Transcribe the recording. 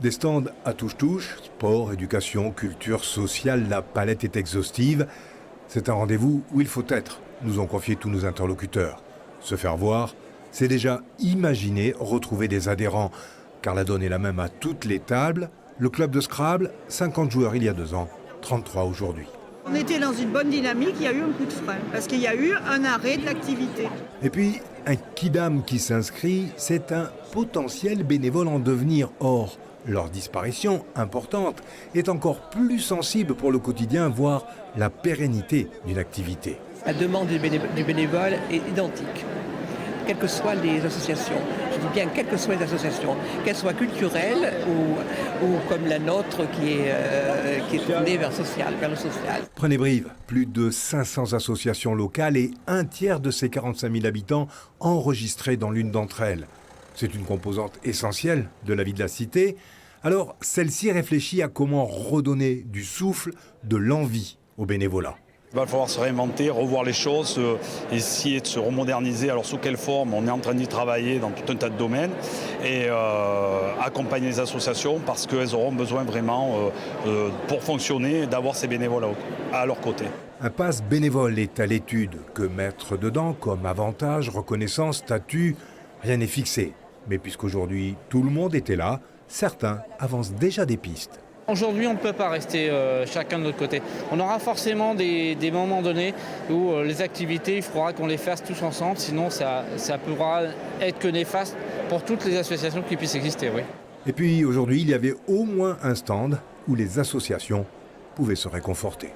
Des stands à touche-touche, sport, éducation, culture, sociale, la palette est exhaustive. C'est un rendez-vous où il faut être, nous ont confié tous nos interlocuteurs. Se faire voir, c'est déjà imaginer retrouver des adhérents, car la donne est la même à toutes les tables. Le club de Scrabble, 50 joueurs il y a 2 ans, 33 aujourd'hui. On était dans une bonne dynamique, il y a eu un coup de frein, parce qu'il y a eu un arrêt de l'activité. Et puis, un kidam qui s'inscrit, c'est un potentiel bénévole en devenir. Or, leur disparition, importante, est encore plus sensible pour le quotidien, voire la pérennité d'une activité. La demande du bénévole est identique, quelles que soient les associations. Je dis bien quelles que soient les associations, qu'elles soient culturelles ou comme la nôtre qui est tournée vers le social. Prenez Brive, plus de 500 associations locales et un tiers de ces 45 000 habitants enregistrés dans l'une d'entre elles. C'est une composante essentielle de la vie de la cité. Alors, celle-ci réfléchit à comment redonner du souffle, de l'envie au bénévolat. Il va falloir se réinventer, revoir les choses, essayer de se remoderniser. Alors sous quelle forme? On est en train d'y travailler dans tout un tas de domaines et accompagner les associations parce qu'elles auront besoin vraiment, pour fonctionner, d'avoir ces bénévoles à leur côté. Un pass bénévole est à l'étude. Que mettre dedans comme avantage, reconnaissance, statut, rien n'est fixé. Mais puisqu'aujourd'hui tout le monde était là, certains avancent déjà des pistes. Aujourd'hui, on ne peut pas rester chacun de notre côté. On aura forcément des moments donnés où les activités, il faudra qu'on les fasse tous ensemble, sinon ça pourra être que néfaste pour toutes les associations qui puissent exister. Oui. Et puis aujourd'hui, il y avait au moins un stand où les associations pouvaient se réconforter.